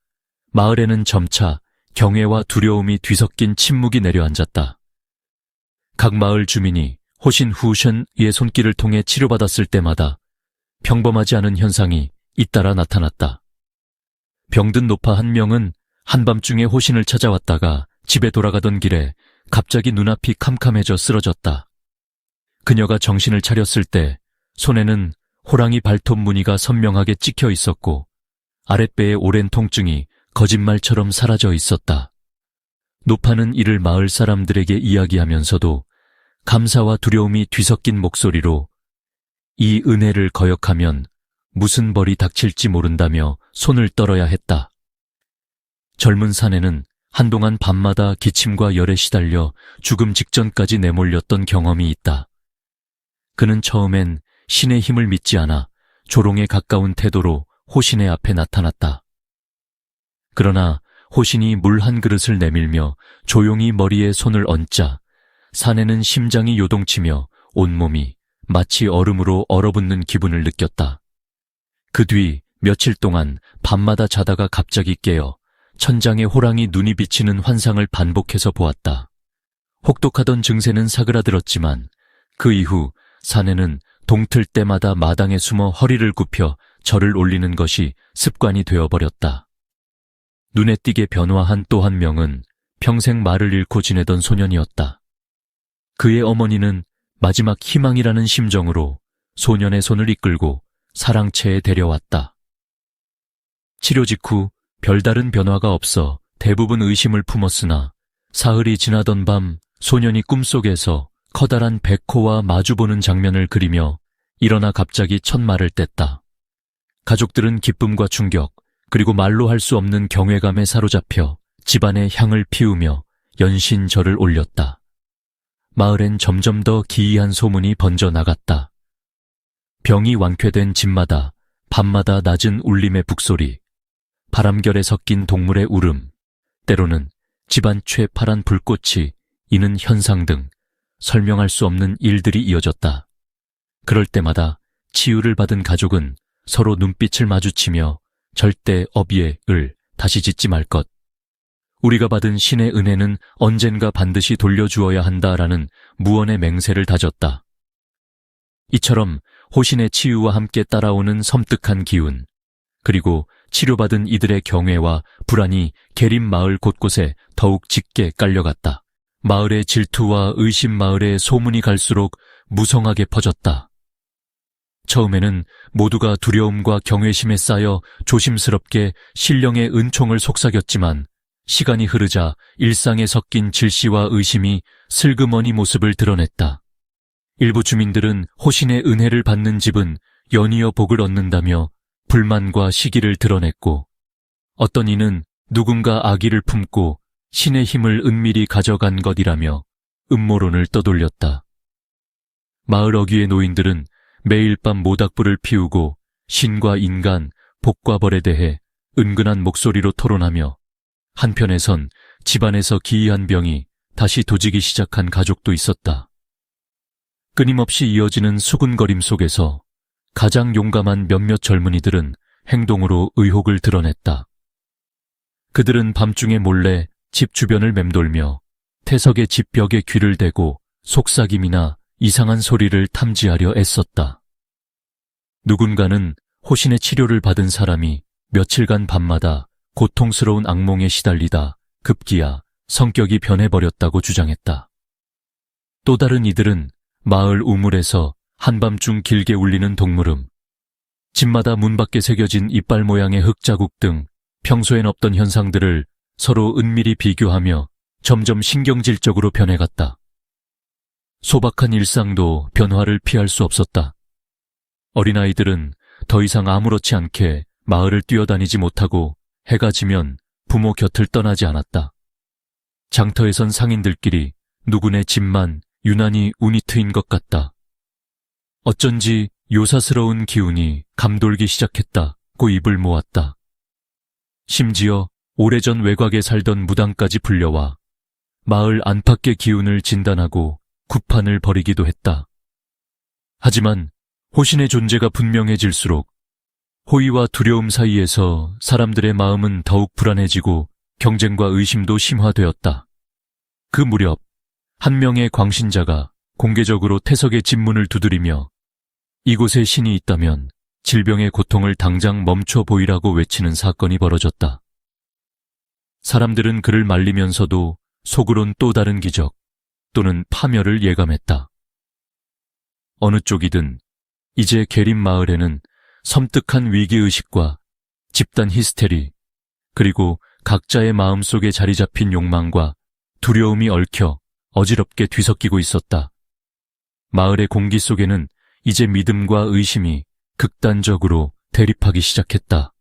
마을에는 점차 경외와 두려움이 뒤섞인 침묵이 내려앉았다. 각 마을 주민이 호신 후션의 손길을 통해 치료받았을 때마다 평범하지 않은 현상이 잇따라 나타났다. 병든 노파 한 명은 한밤중에 호신을 찾아왔다가 집에 돌아가던 길에 갑자기 눈앞이 캄캄해져 쓰러졌다. 그녀가 정신을 차렸을 때 손에는 호랑이 발톱 무늬가 선명하게 찍혀 있었고 아랫배의 오랜 통증이 거짓말처럼 사라져 있었다. 노파는 이를 마을 사람들에게 이야기하면서도 감사와 두려움이 뒤섞인 목소리로 이 은혜를 거역하면 무슨 벌이 닥칠지 모른다며 손을 떨어야 했다. 젊은 사내는 한동안 밤마다 기침과 열에 시달려 죽음 직전까지 내몰렸던 경험이 있다. 그는 처음엔 신의 힘을 믿지 않아 조롱에 가까운 태도로 호신의 앞에 나타났다. 그러나 호신이 물 한 그릇을 내밀며 조용히 머리에 손을 얹자 사내는 심장이 요동치며 온몸이 마치 얼음으로 얼어붙는 기분을 느꼈다. 그 뒤 며칠 동안 밤마다 자다가 갑자기 깨어 천장에 호랑이 눈이 비치는 환상을 반복해서 보았다. 혹독하던 증세는 사그라들었지만 그 이후 사내는 동틀 때마다 마당에 숨어 허리를 굽혀 절을 올리는 것이 습관이 되어버렸다. 눈에 띄게 변화한 또 한 명은 평생 말을 잃고 지내던 소년이었다. 그의 어머니는 마지막 희망이라는 심정으로 소년의 손을 이끌고 사랑채에 데려왔다. 치료 직후 별다른 변화가 없어 대부분 의심을 품었으나 사흘이 지나던 밤 소년이 꿈속에서 커다란 백호와 마주보는 장면을 그리며 일어나 갑자기 첫 말을 뗐다. 가족들은 기쁨과 충격, 그리고 말로 할 수 없는 경외감에 사로잡혀 집안에 향을 피우며 연신절을 올렸다. 마을엔 점점 더 기이한 소문이 번져나갔다. 병이 완쾌된 집마다 밤마다 낮은 울림의 북소리, 바람결에 섞인 동물의 울음, 때로는 집안 최파란 불꽃이 이는 현상 등 설명할 수 없는 일들이 이어졌다. 그럴 때마다 치유를 받은 가족은 서로 눈빛을 마주치며 절대 어비의 을 다시 짓지 말 것. 우리가 받은 신의 은혜는 언젠가 반드시 돌려주어야 한다라는 무언의 맹세를 다졌다. 이처럼 호신의 치유와 함께 따라오는 섬뜩한 기운, 그리고 치료받은 이들의 경외와 불안이 계림 마을 곳곳에 더욱 짙게 깔려갔다. 마을의 질투와 의심 마을에 소문이 갈수록 무성하게 퍼졌다. 처음에는 모두가 두려움과 경외심에 쌓여 조심스럽게 신령의 은총을 속삭였지만 시간이 흐르자 일상에 섞인 질시와 의심이 슬그머니 모습을 드러냈다. 일부 주민들은 호신의 은혜를 받는 집은 연이어 복을 얻는다며 불만과 시기를 드러냈고, 어떤 이는 누군가 아기를 품고 신의 힘을 은밀히 가져간 것이라며 음모론을 떠돌렸다. 마을 어귀의 노인들은 매일 밤 모닥불을 피우고 신과 인간, 복과 벌에 대해 은근한 목소리로 토론하며, 한편에선 집안에서 기이한 병이 다시 도지기 시작한 가족도 있었다. 끊임없이 이어지는 수군거림 속에서 가장 용감한 몇몇 젊은이들은 행동으로 의혹을 드러냈다. 그들은 밤중에 몰래 집 주변을 맴돌며 태석의 집 벽에 귀를 대고 속삭임이나 이상한 소리를 탐지하려 애썼다. 누군가는 호신의 치료를 받은 사람이 며칠간 밤마다 고통스러운 악몽에 시달리다 급기야 성격이 변해버렸다고 주장했다. 또 다른 이들은 마을 우물에서 한밤중 길게 울리는 동물음, 집마다 문 밖에 새겨진 이빨 모양의 흙자국 등 평소엔 없던 현상들을 서로 은밀히 비교하며 점점 신경질적으로 변해갔다. 소박한 일상도 변화를 피할 수 없었다. 어린아이들은 더 이상 아무렇지 않게 마을을 뛰어다니지 못하고 해가 지면 부모 곁을 떠나지 않았다. 장터에 선 상인들끼리 누구네 집만 유난히 운이 트인 것 같다. 어쩐지 요사스러운 기운이 감돌기 시작했다고 입을 모았다. 심지어 오래전 외곽에 살던 무당까지 불려와 마을 안팎의 기운을 진단하고 구판을 벌이기도 했다. 하지만 호신의 존재가 분명해질수록 호의와 두려움 사이에서 사람들의 마음은 더욱 불안해지고 경쟁과 의심도 심화되었다. 그 무렵 한 명의 광신자가 공개적으로 태석의 집문을 두드리며 이곳에 신이 있다면 질병의 고통을 당장 멈춰 보이라고 외치는 사건이 벌어졌다. 사람들은 그를 말리면서도 속으론 또 다른 기적 또는 파멸을 예감했다. 어느 쪽이든 이제 계림 마을에는 섬뜩한 위기의식과 집단 히스테리, 그리고 각자의 마음속에 자리 잡힌 욕망과 두려움이 얽혀 어지럽게 뒤섞이고 있었다. 마을의 공기 속에는 이제 믿음과 의심이 극단적으로 대립하기 시작했다.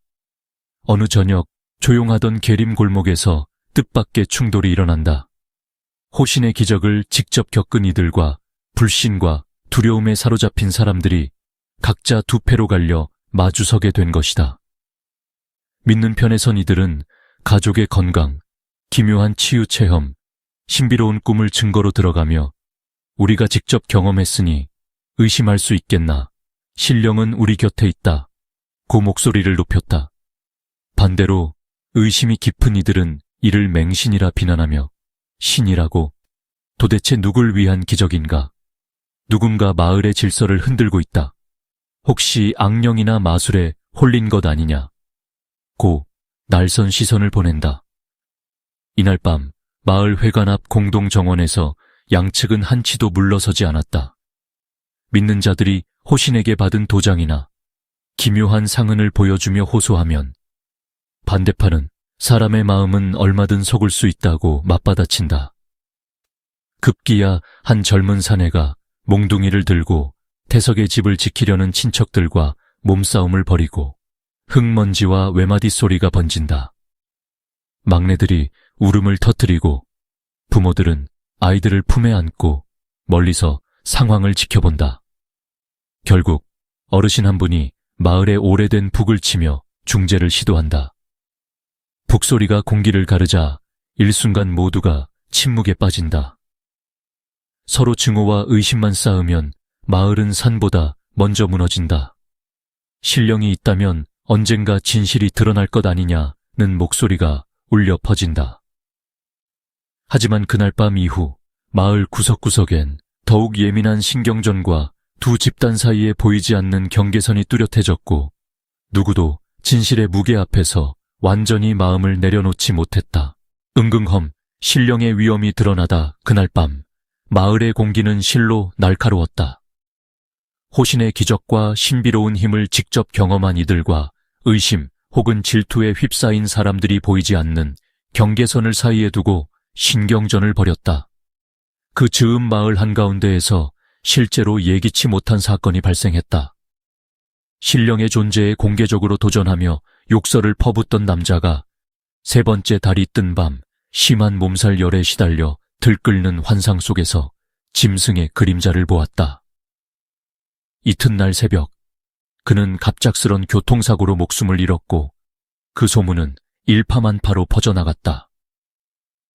어느 저녁 조용하던 계림 골목에서 뜻밖의 충돌이 일어난다. 호신의 기적을 직접 겪은 이들과 불신과 두려움에 사로잡힌 사람들이 각자 두 패로 갈려 마주서게 된 것이다. 믿는 편에 선 이들은 가족의 건강, 기묘한 치유 체험, 신비로운 꿈을 증거로 들어가며 우리가 직접 경험했으니 의심할 수 있겠나, 신령은 우리 곁에 있다, 고 목소리를 높였다. 반대로 의심이 깊은 이들은 이를 맹신이라 비난하며 신이라고, 도대체 누굴 위한 기적인가? 누군가 마을의 질서를 흔들고 있다. 혹시 악령이나 마술에 홀린 것 아니냐? 고 날선 시선을 보낸다. 이날 밤 마을 회관 앞 공동정원에서 양측은 한치도 물러서지 않았다. 믿는 자들이 호신에게 받은 도장이나 기묘한 상흔을 보여주며 호소하면 반대파는 사람의 마음은 얼마든 속을 수 있다고 맞받아친다. 급기야 한 젊은 사내가 몽둥이를 들고 태석의 집을 지키려는 친척들과 몸싸움을 벌이고 흙먼지와 외마디 소리가 번진다. 막내들이 울음을 터뜨리고 부모들은 아이들을 품에 안고 멀리서 상황을 지켜본다. 결국 어르신 한 분이 마을의 오래된 북을 치며 중재를 시도한다. 북소리가 공기를 가르자 일순간 모두가 침묵에 빠진다. 서로 증오와 의심만 쌓으면 마을은 산보다 먼저 무너진다. 신령이 있다면 언젠가 진실이 드러날 것 아니냐는 목소리가 울려 퍼진다. 하지만 그날 밤 이후 마을 구석구석엔 더욱 예민한 신경전과 두 집단 사이에 보이지 않는 경계선이 뚜렷해졌고 누구도 진실의 무게 앞에서 완전히 마음을 내려놓지 못했다. 은근험, 신령의 위험이 드러나다 그날 밤 마을의 공기는 실로 날카로웠다. 호신의 기적과 신비로운 힘을 직접 경험한 이들과 의심 혹은 질투에 휩싸인 사람들이 보이지 않는 경계선을 사이에 두고 신경전을 벌였다. 그 즈음 마을 한가운데에서 실제로 예기치 못한 사건이 발생했다. 신령의 존재에 공개적으로 도전하며 욕설을 퍼붓던 남자가 세 번째 달이 뜬 밤 심한 몸살 열에 시달려 들끓는 환상 속에서 짐승의 그림자를 보았다. 이튿날 새벽, 그는 갑작스런 교통사고로 목숨을 잃었고 그 소문은 일파만파로 퍼져나갔다.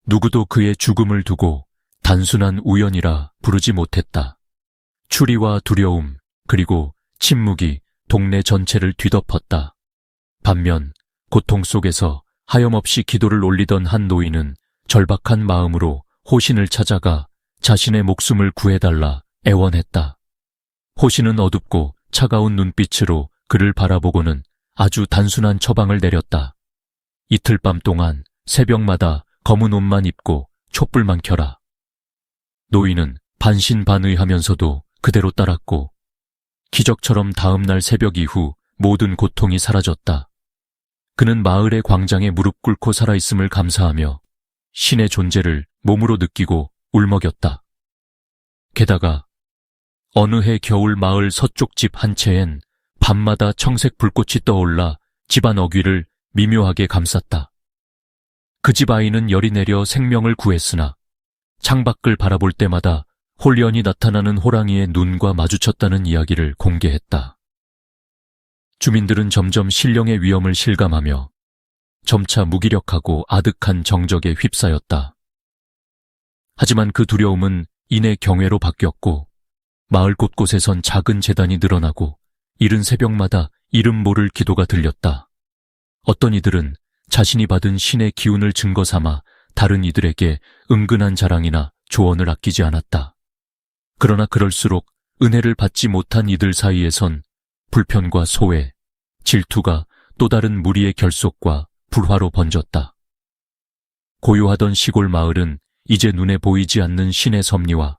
누구도 그의 죽음을 두고 단순한 우연이라 부르지 못했다. 추리와 두려움 그리고 침묵이 동네 전체를 뒤덮었다. 반면 고통 속에서 하염없이 기도를 올리던 한 노인은 절박한 마음으로 호신을 찾아가 자신의 목숨을 구해달라 애원했다. 호신은 어둡고 차가운 눈빛으로 그를 바라보고는 아주 단순한 처방을 내렸다. 이틀 밤 동안 새벽마다 검은 옷만 입고 촛불만 켜라. 노인은 반신반의하면서도 그대로 따랐고 기적처럼 다음 날 새벽 이후 모든 고통이 사라졌다. 그는 마을의 광장에 무릎 꿇고 살아있음을 감사하며 신의 존재를 몸으로 느끼고 울먹였다. 게다가 어느 해 겨울 마을 서쪽 집 한 채엔 밤마다 청색 불꽃이 떠올라 집안 어귀를 미묘하게 감쌌다. 그 집 아이는 열이 내려 생명을 구했으나 창밖을 바라볼 때마다 홀연히 나타나는 호랑이의 눈과 마주쳤다는 이야기를 공개했다. 주민들은 점점 신령의 위험을 실감하며 점차 무기력하고 아득한 정적에 휩싸였다. 하지만 그 두려움은 이내 경외로 바뀌었고 마을 곳곳에선 작은 제단이 늘어나고 이른 새벽마다 이름 모를 기도가 들렸다. 어떤 이들은 자신이 받은 신의 기운을 증거 삼아 다른 이들에게 은근한 자랑이나 조언을 아끼지 않았다. 그러나 그럴수록 은혜를 받지 못한 이들 사이에선 불편과 소외, 질투가 또 다른 무리의 결속과 불화로 번졌다. 고요하던 시골 마을은 이제 눈에 보이지 않는 신의 섭리와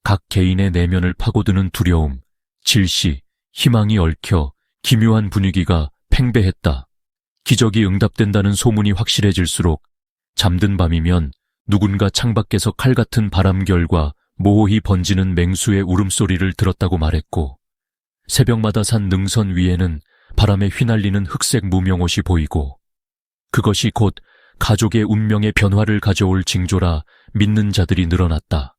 각 개인의 내면을 파고드는 두려움, 질시, 희망이 얽혀 기묘한 분위기가 팽배했다. 기적이 응답된다는 소문이 확실해질수록 잠든 밤이면 누군가 창밖에서 칼같은 바람결과 모호히 번지는 맹수의 울음소리를 들었다고 말했고 새벽마다 산 능선 위에는 바람에 휘날리는 흑색 무명옷이 보이고 그것이 곧 가족의 운명의 변화를 가져올 징조라 믿는 자들이 늘어났다.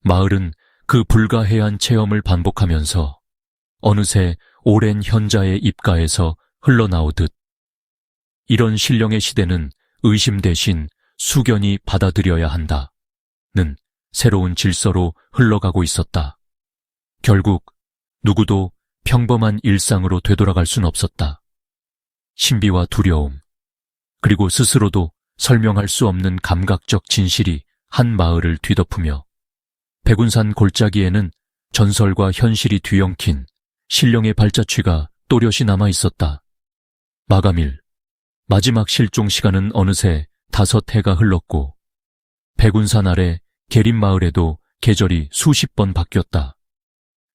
마을은 그 불가해한 체험을 반복하면서 어느새 오랜 현자의 입가에서 흘러나오듯 이런 신령의 시대는 의심 대신 숙연히 받아들여야 한다는 새로운 질서로 흘러가고 있었다. 결국 누구도 평범한 일상으로 되돌아갈 순 없었다. 신비와 두려움, 그리고 스스로도 설명할 수 없는 감각적 진실이 한 마을을 뒤덮으며 백운산 골짜기에는 전설과 현실이 뒤엉킨 신령의 발자취가 또렷이 남아 있었다. 마감일, 마지막 실종 시간은 어느새 5해가 흘렀고 백운산 아래 계림마을에도 계절이 수십 번 바뀌었다.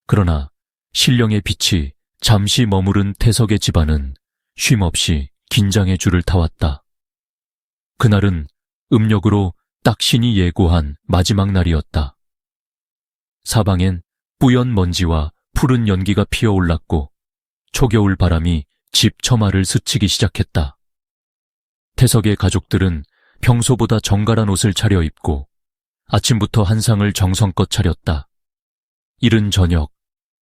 그러나 신령의 빛이 잠시 머무른 태석의 집안은 쉼없이 긴장의 줄을 타왔다. 그날은 음력으로 딱 신이 예고한 마지막 날이었다. 사방엔 뿌연 먼지와 푸른 연기가 피어올랐고 초겨울 바람이 집 처마를 스치기 시작했다. 태석의 가족들은 평소보다 정갈한 옷을 차려입고 아침부터 한상을 정성껏 차렸다. 이른 저녁,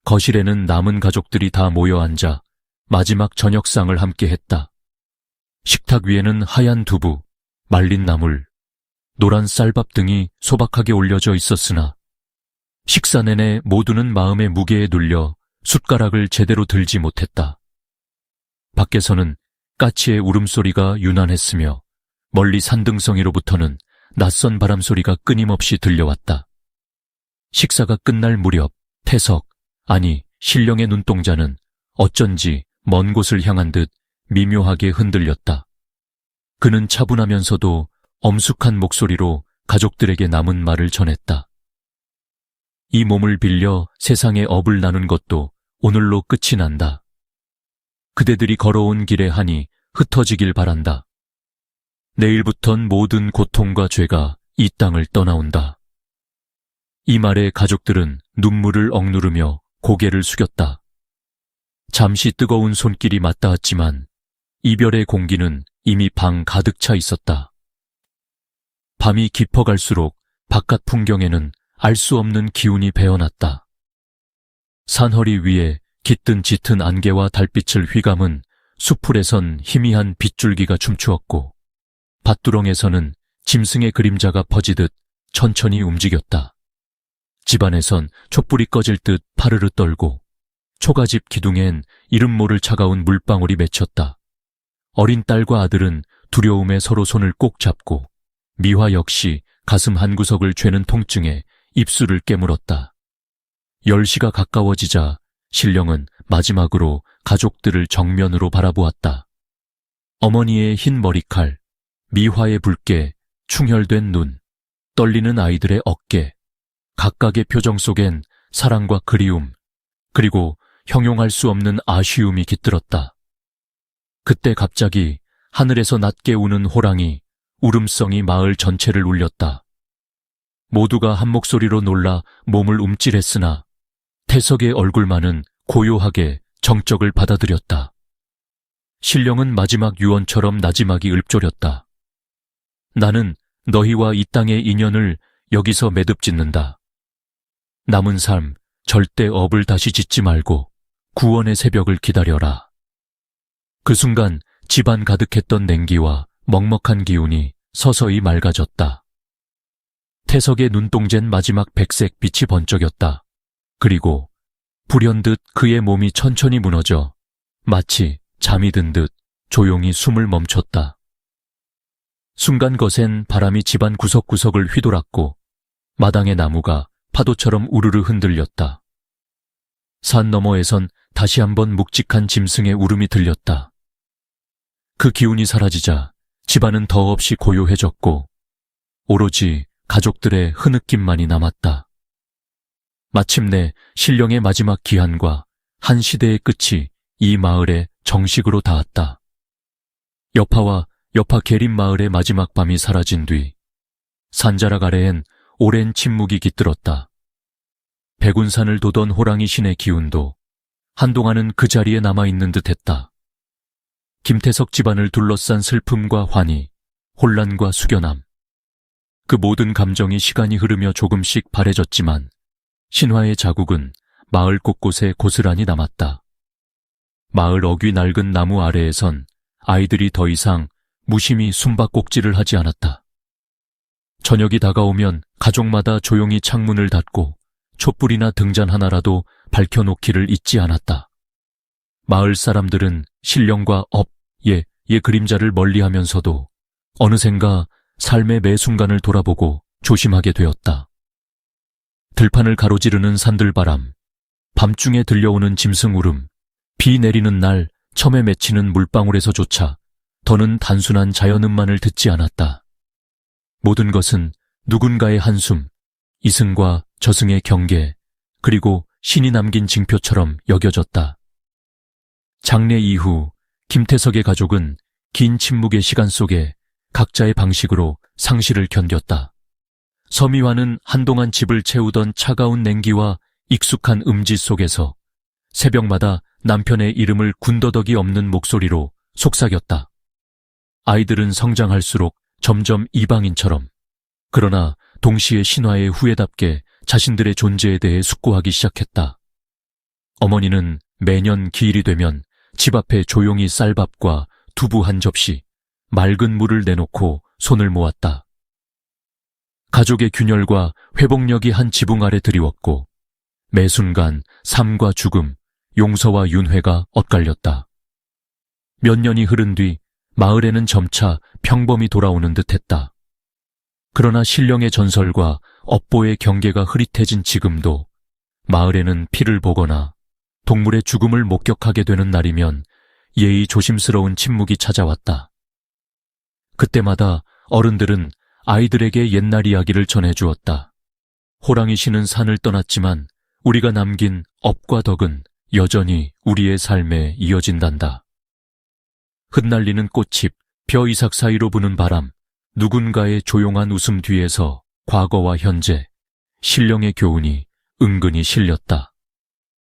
거실에는 남은 가족들이 다 모여 앉아 마지막 저녁상을 함께 했다. 식탁 위에는 하얀 두부, 말린 나물, 노란 쌀밥 등이 소박하게 올려져 있었으나 식사 내내 모두는 마음의 무게에 눌려 숟가락을 제대로 들지 못했다. 밖에서는 까치의 울음소리가 유난했으며 멀리 산등성이로부터는 낯선 바람소리가 끊임없이 들려왔다. 식사가 끝날 무렵 태석, 아니 신령의 눈동자는 어쩐지 먼 곳을 향한 듯 미묘하게 흔들렸다. 그는 차분하면서도 엄숙한 목소리로 가족들에게 남은 말을 전했다. 이 몸을 빌려 세상에 업을 나눈 것도 오늘로 끝이 난다. 그대들이 걸어온 길에 한이 흩어지길 바란다. 내일부턴 모든 고통과 죄가 이 땅을 떠나온다. 이 말에 가족들은 눈물을 억누르며 고개를 숙였다. 잠시 뜨거운 손길이 맞닿았지만 이별의 공기는 이미 방 가득 차 있었다. 밤이 깊어갈수록 바깥 풍경에는 알 수 없는 기운이 배어났다. 산허리 위에 깃든 짙은 안개와 달빛을 휘감은 수풀에선 희미한 빗줄기가 춤추었고 밭두렁에서는 짐승의 그림자가 퍼지듯 천천히 움직였다. 집안에선 촛불이 꺼질 듯 파르르 떨고 초가집 기둥엔 이름 모를 차가운 물방울이 맺혔다. 어린 딸과 아들은 두려움에 서로 손을 꼭 잡고 미화 역시 가슴 한구석을 죄는 통증에 입술을 깨물었다. 10시가 가까워지자 신령은 마지막으로 가족들을 정면으로 바라보았다. 어머니의 흰 머리칼, 미화의 붉게 충혈된 눈, 떨리는 아이들의 어깨, 각각의 표정 속엔 사랑과 그리움, 그리고 형용할 수 없는 아쉬움이 깃들었다. 그때 갑자기 하늘에서 낮게 우는 호랑이 울음성이 마을 전체를 울렸다. 모두가 한 목소리로 놀라 몸을 움찔했으나 태석의 얼굴만은 고요하게 정적을 받아들였다. 신령은 마지막 유언처럼 나지막이 읊조렸다. 나는 너희와 이 땅의 인연을 여기서 매듭짓는다. 남은 삶 절대 업을 다시 짓지 말고 구원의 새벽을 기다려라. 그 순간 집안 가득했던 냉기와 먹먹한 기운이 서서히 맑아졌다. 태석의 눈동자엔 마지막 백색 빛이 번쩍였다. 그리고 불현듯 그의 몸이 천천히 무너져 마치 잠이 든 듯 조용히 숨을 멈췄다. 순간 거센 바람이 집안 구석구석을 휘돌았고 마당의 나무가 파도처럼 우르르 흔들렸다. 산 너머에선 다시 한번 묵직한 짐승의 울음이 들렸다. 그 기운이 사라지자 집안은 더없이 고요해졌고 오로지 가족들의 흐느낌만이 남았다. 마침내 신령의 마지막 기한과 한 시대의 끝이 이 마을에 정식으로 닿았다. 여파와 여파 계림 마을의 마지막 밤이 사라진 뒤 산자락 아래엔 오랜 침묵이 깃들었다. 백운산을 도던 호랑이 신의 기운도 한동안은 그 자리에 남아있는 듯했다. 김태석 집안을 둘러싼 슬픔과 환희, 혼란과 숙연함, 그 모든 감정이 시간이 흐르며 조금씩 바래졌지만 신화의 자국은 마을 곳곳에 고스란히 남았다. 마을 어귀 낡은 나무 아래에선 아이들이 더 이상 무심히 숨바꼭질을 하지 않았다. 저녁이 다가오면 가족마다 조용히 창문을 닫고 촛불이나 등잔 하나라도 밝혀놓기를 잊지 않았다. 마을 사람들은 신령과 업의 그림자를 멀리하면서도 어느샌가 삶의 매 순간을 돌아보고 조심하게 되었다. 들판을 가로지르는 산들바람, 밤중에 들려오는 짐승 울음, 비 내리는 날 처음에 맺히는 물방울에서조차 더는 단순한 자연음만을 듣지 않았다. 모든 것은 누군가의 한숨, 이승과 저승의 경계, 그리고 신이 남긴 징표처럼 여겨졌다. 장례 이후 김태석의 가족은 긴 침묵의 시간 속에 각자의 방식으로 상실을 견뎠다. 서미화는 한동안 집을 채우던 차가운 냉기와 익숙한 음지 속에서 새벽마다 남편의 이름을 군더더기 없는 목소리로 속삭였다. 아이들은 성장할수록 점점 이방인처럼, 그러나 동시에 신화의 후예답게 자신들의 존재에 대해 숙고하기 시작했다. 어머니는 매년 기일이 되면 집 앞에 조용히 쌀밥과 두부 한 접시, 맑은 물을 내놓고 손을 모았다. 가족의 균열과 회복력이 한 지붕 아래 드리웠고 매 순간 삶과 죽음, 용서와 윤회가 엇갈렸다. 몇 년이 흐른 뒤 마을에는 점차 평범이 돌아오는 듯했다. 그러나 신령의 전설과 업보의 경계가 흐릿해진 지금도 마을에는 피를 보거나 동물의 죽음을 목격하게 되는 날이면 예의 조심스러운 침묵이 찾아왔다. 그때마다 어른들은 아이들에게 옛날 이야기를 전해주었다. 호랑이 씨는 산을 떠났지만 우리가 남긴 업과 덕은 여전히 우리의 삶에 이어진단다. 흩날리는 꽃잎, 벼 이삭 사이로 부는 바람, 누군가의 조용한 웃음 뒤에서 과거와 현재, 신령의 교훈이 은근히 실렸다.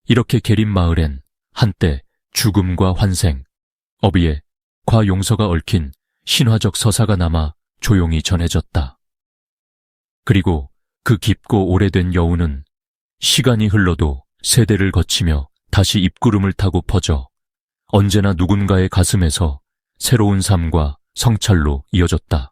이렇게 계림마을엔 한때 죽음과 환생, 어비에 과용서가 얽힌 신화적 서사가 남아 조용히 전해졌다. 그리고 그 깊고 오래된 여운은 시간이 흘러도 세대를 거치며 다시 입구름을 타고 퍼져 언제나 누군가의 가슴에서 새로운 삶과 성찰로 이어졌다.